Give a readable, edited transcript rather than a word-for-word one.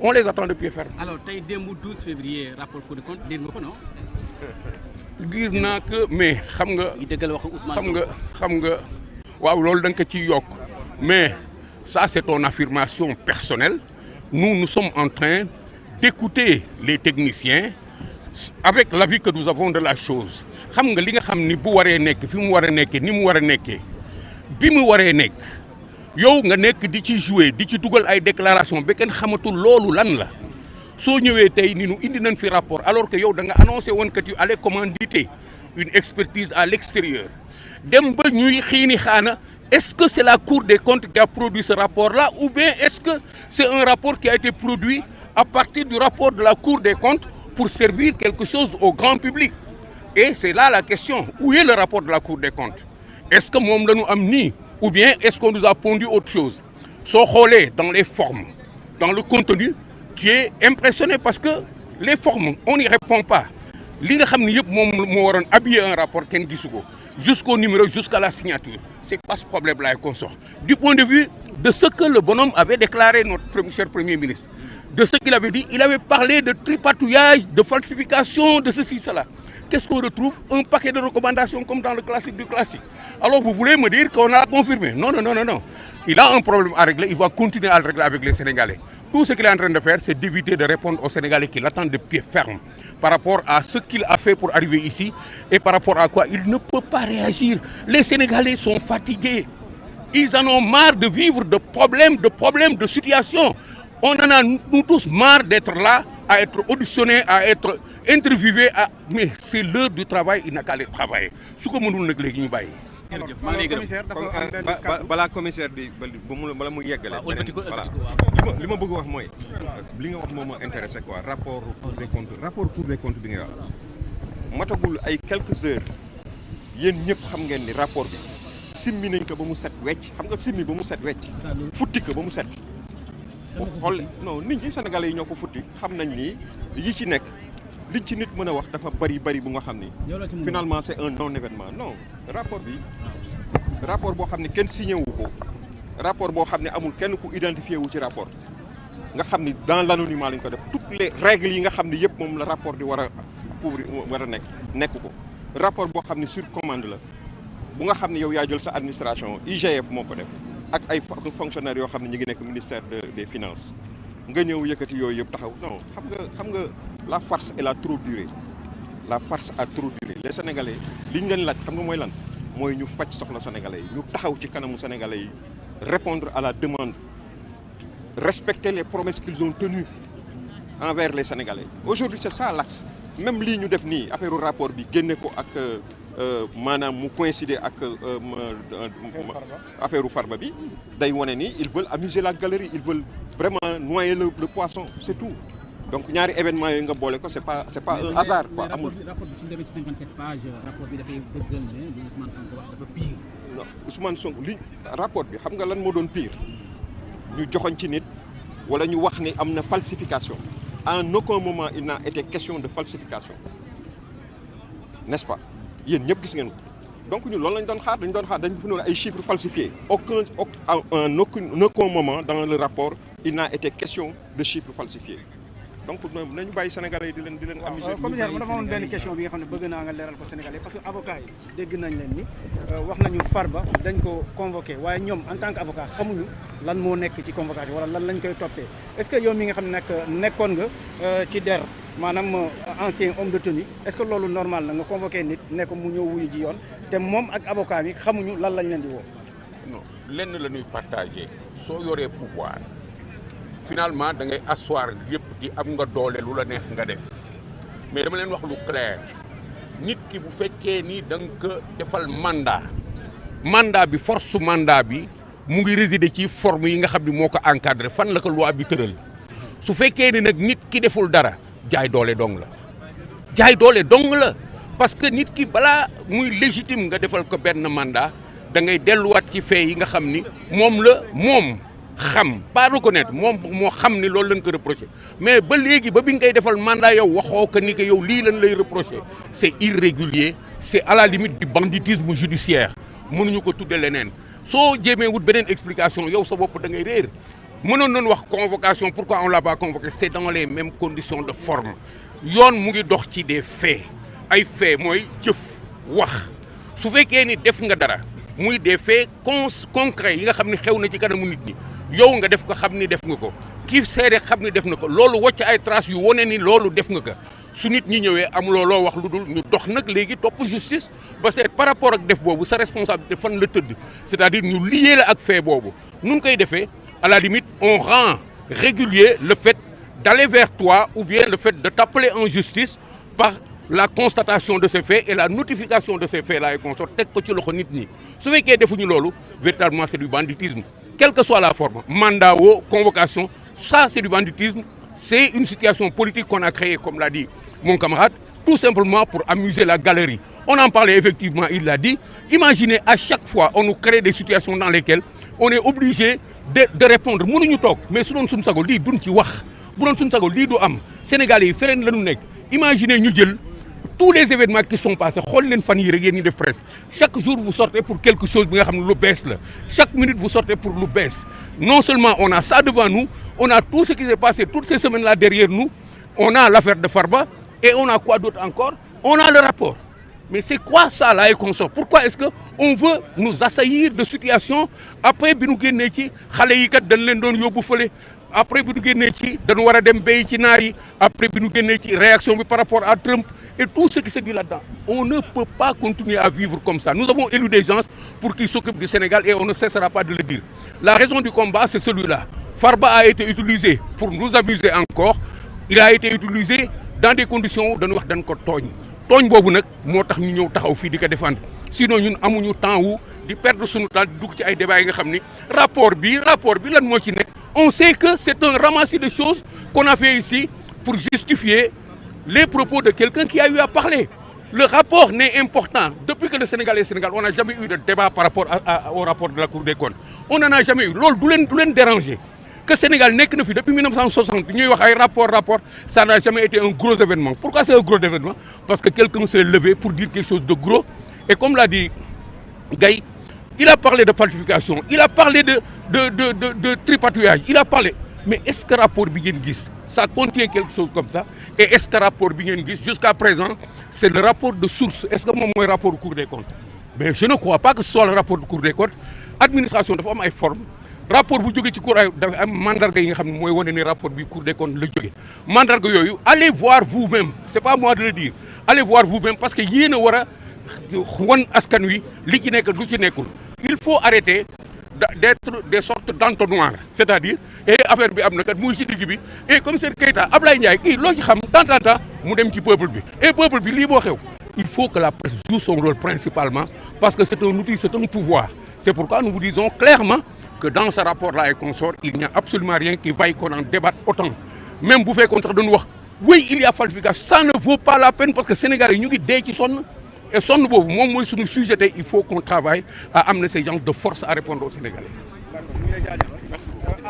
On les attend de pied ferme. Alors, tey démb 12 février rapport Cour des comptes lire nga ko non. Lire naa que mais xam nga. yi dëggal waxu Ousmane xam nga waaw loolu da nga ko ciy yokk mais ça c'est ton affirmation personnelle. Nous sommes en train d'écouter les techniciens avec l'avis que nous avons de la chose. Xam nga li nga xam ni bu waree nekk fi mu war a nekkee ni mu war a nekkee bi mu waree nekk yow nga nekk di ci jouer di ci dugal ay déclaration ba kenn xamatul loolu lan la soo ñëwee tey ni nu indi nañ fi rapport alors que yow da nga annoncé woon que tu allais commanditer une expertise à l'extérieur dem ba ñuy xiini xaana est-ce que c'est la Cour des comptes qui a produit ce rapport-là ou bien est-ce que c'est un rapport qui a été produit à partir du rapport de la Cour des comptes pour servir quelque chose au grand public? Et c'est là la question. Où est le rapport de la Cour des comptes? Est-ce que moom la ñu am nii ou bien est-ce qu'on nous a pondu autre chose? Soo xoolee dans les formes, dans le contenu, tu es impressionné parce que les formes, on n'y répond pas. Li nga xam ne yëpp moom moo waroon habiller un rapport kenn gisu ko jusqu'au numéro, jusqu'à la signature. C'est quoi ce problème-là qu'on sort? Du point de vue de ce que le bonhomme avait déclaré, notre cher Premier ministre, de ce qu'il avait dit, il avait parlé de tripatouillage, de falsification, de ceci, cela. Qu'est-ce qu'on retrouve? Un paquet de recommandations comme dans le classique du classique. Alors vous voulez me dire qu'on a confirmé? Non. Il a un problème à régler, il va continuer à le régler avec les Sénégalais. Tout ce qu'il est en train de faire, c'est d'éviter de répondre aux Sénégalais qui l'attendent de pied ferme par rapport à ce qu'il a fait pour arriver ici et par rapport à quoi il ne peut pas réagir. Les Sénégalais sont fatigués. Ils en ont marre de vivre de problèmes, de situations. On en a, nous tous, marre d'être là, à être auditionnés, à être interviewés. Mais c'est l'heure du travail, il n'a qu'à aller travailler. Ce que nous ne pouvons pas faire. commissaire balaa commissaire di bala mu yeggale voilà li ma bëgg wax mooy li nga wax moom moo intéressé quoi rapport Cour des comptes bi nga wax matagul ay quelques heures yéen ñëpp xam ngeen ni rapport bi simmi nañ ko ba mu set wecc xam nga simmi ba mu set wecc futti ko ba mu set xool non nit ñi Sénégalais yi ñoo ko futti xam nañ ni yi ci nekk li ci nit mën a wax dafa bari bu nga xam ni finalement c'est un non événement non rapport boo xam ne kenn signé wu ko rapport boo xam ne amul kenn ku identifié wu ci rapport nga xam ni dans l'anonymat lañ ko def toutes les règles yi nga xam ne yëpp moom la rapport di war a couvrir war a nekk ko rapport boo xam ne sur commande la bu nga xam ne yow yaa jël sa administration IGF moo ko def ak ay fonctionnaires yoo xam ne ñu ngi nekk ministère des finances nga ñëw yëkkati yooyu yëpp taxaw non xam nga la farce elle a trop duré les Sénégalais li ñu leen laaj xam nga mooy lan mooy ñu faj soxla Sénégalais yi ñu taxaw ci kanamu Sénégalais yi répondre à la demande respecter les promesses qu'ils ont tenues envers les Sénégalais aujourd'hui c'est ça l'axe même lii ñu def nii affaire rapport bi génne ko ak maanaam mu coïncider ak affaire Farba bi day wane ni ils veulent amuser la galerie ils veulent vraiment noyer le poisson c'est tout donc ñaari événement yooyu nga boole ko c'est pas un hasard quoi amul. rapport bi suñu demee ci 57 pages rapport bi dafay dëggal ne li Ousmane Sonko wax dafa pire. non Ousmane Sonko li rapport bi xam nga lan moo doon pire ñu joxoñ ci nit wala ñu wax ni am na falsification en aucun moment il n'a été question de falsification n'est-ce pas yéen ñëpp gis ngeen ko donc ñun loolu lañ doon xaar dañ fi noonu ay chiffres falsifiés en aucun moment dans le rapport il n'a été question de chiffres falsifiés. donc nañu bàyyi Sénégalais yi di leen amuser. commissaire dama amoon benn question bi nga xam ne bëgg naa nga leeral ko Sénégalais parce que avocat yi dégg nañ leen ni wax nañu Farba dañ ko convoqué waaye ñoom en tant que avocat xamuñu lan moo nekk ci convocation wala lan lañ koy toppee est-ce que yow mi nga xam ne nag nekkoon nga ci der maanaam ancien homme de tenue est-ce que loolu normal na nga convoqué nit ne ko mu ñëw wuyu ji yoon te moom ak avocat bi xamuñu lan lañ leen di woo. non lenn la ñuy partagé soo yoree pouvoir. Finalement da ngay asseoir yëpp di am nga doole lu la neex nga def mais dama leen wax lu clair nit ki bu fekkee ni da nga ko defal mandat bi force mandat bi mu ngi résider ci forme yi nga xam ni moo ko encadré fan la ko loi bi tëral su fekkee ni nag nit ki deful dara jaay doole dong la parce que nit ki balaa muy légitime nga defal ko benn mandat da ngay delluwaat ci fee yi nga xam ni moom xam pas reconnaître moom moo xam ni loolu lañ ko reproché mais ba léegi ba bi nga koy defal mandat yow waxoo ko ni que yow lii lañ lay reproché c'est irrégulier c'est à la limite du banditisme judiciaire mënuñu ko tudde leneen soo jéemee wut beneen explication yow sa bopp da ngay réer mënoon nañu wax convocation pourquoi on l'a pas convoqué c'est dans les mêmes conditions de forme yoon mu ngi dox ci des faits ay faits mooy jëf wax su fekkee ni def nga dara muy des faits concrets yi nga xam ne xew na ci kanamu nit ñi yow nga def ko xam ni def nga ko kii seede xam ni def na ko loolu wàcc ay traces yu wane ni loolu def nga ko su nit ñi ñëwee amuloo loo wax lu dul ñu dox nag léegi topp justice ba seet par rapport ak def boobu sa responsabilité fan la tëdd c'est-à-dire ñu lié la ak fait boobu nun koy defee à la limite on rend régulier le fait d'aller vers toi ou bien le fait de t'appeler en justice par la constatation de ces faits et la notification de ces faits là et consort teg ko ci loxo nit ñi su fekkee defuñu loolu véritablement c'est du banditisme quelle que soit la forme mandat ou convocation ça c'est du banditisme c'est une situation politique qu'on a créée comme l'a dit mon camarade tout simplement pour amuser la galerie on en parlait effectivement il l'a dit imaginez à chaque fois on nous crée des situations dans lesquelles on est obligé de répondre mënuñu toog mais su doon suñu sago lii duñ ci wax bu doon suñu sago lii du am Sénégalais yi feneen la ñu nekk imaginez ñu jël tous les événements qui sont passés xool leen fan yii rek yéen ñi def presse chaque jour vous sortez pour quelque chose bi nga xam ne lu bees la chaque minute vous sortez pour lu bees non seulement on a ça devant nous on a tout ce qui s'est passé toutes ces semaines là derrière nous on a l'affaire de Farba et on a quoi d'autre encore on a le rapport mais c'est quoi ça là et consort pourquoi est-ce que on veut nous assaillir de situation après bi nu génnee ci xale yi kat dañ leen doon yóbbu fële après bi nu génnee ci dañu war a dem béy ci naar yi après bi nu génnee ci réaction bi par rapport à Trump et tout ce qui se dit là-dedans on ne peut pas continuer à vivre comme ça nous avons élu des gens pour qu'ils s'occupent du Sénégal et on ne cessera pas de le dire la raison du combat c'est celui-là Farba a été utilisé pour nous amuser encore il a été utilisé dans des conditions dañu wax dañ ko tooñ boobu nag moo tax ñu ñëw taxaw fii di ko défendre sinon ñun amuñu temps wu di perdre suñu temps di dugg ci ay débats yi nga xam ni rapport bi lan moo ci nekk on sait que c'est un ramassis de choses qu'on a fait ici pour justifier les propos de quelqu'un qui a eu à parler le rapport n'est important depuis que le Sénégal est Sénégal on n'a jamais eu de débat par rapport au rapport de la Cour des comptes on n'en a jamais eu loolu du leen déranger que Sénégal nekk na fi depuis 1960 ñuy wax ay rapport ça n'a jamais été un gros événement pourquoi c'est un gros événement parce que quelqu'un s'est levé pour dire quelque chose de gros et comme l'a dit Gaye il a parlé de falsification il a parlé de tripatouillage il a parlé mais est-ce que rapport bi ngeen gis ça contient quelque chose comme ça et est-ce que rapport bi ngeen gis jusqu'à présent c'est le rapport de source est-ce que moom mooy rapport Cour des comptes mais je ne crois pas que ce soit le rapport de Cour des comptes administration dafa am ay formes rapport bu jógee ci cour dafa am mandarga yi nga xam ne mooy wane ni rapport bi Cour des comptes la jógee mandarga yooyu allez voir vous-même c'est pas moi de le dire allez voir vous-même parce que yéen a war a wan askan wi li ci nekk lu ci nekkul il faut arrêter d'être des sortes d'entonnoirs c'est-à-dire et affaire bi am na kat muy ci digg bi et commissaire Keita Ablaye Ndiaye kii loo ci xam tant mu dem ci peuple bi et peuple bi lii boo xew il faut que la presse joue son rôle principalement parce que c'est un outil c'est un pouvoir c'est pourquoi nous vous disons clairement que dans ce rapport-là et consort il n'y a absolument rien qui vaille qu'on en débatte autant même bu fekkoon sax dañu wax oui il y a falsification ça ne vaut pas la peine parce que Sénégalais yi ñu ngi dee ci sonn et sonn boobu moom mooy suñu sujet tey il faut qu'on travaille à amener ces gens de force à répondre aux Sénégalais. Merci.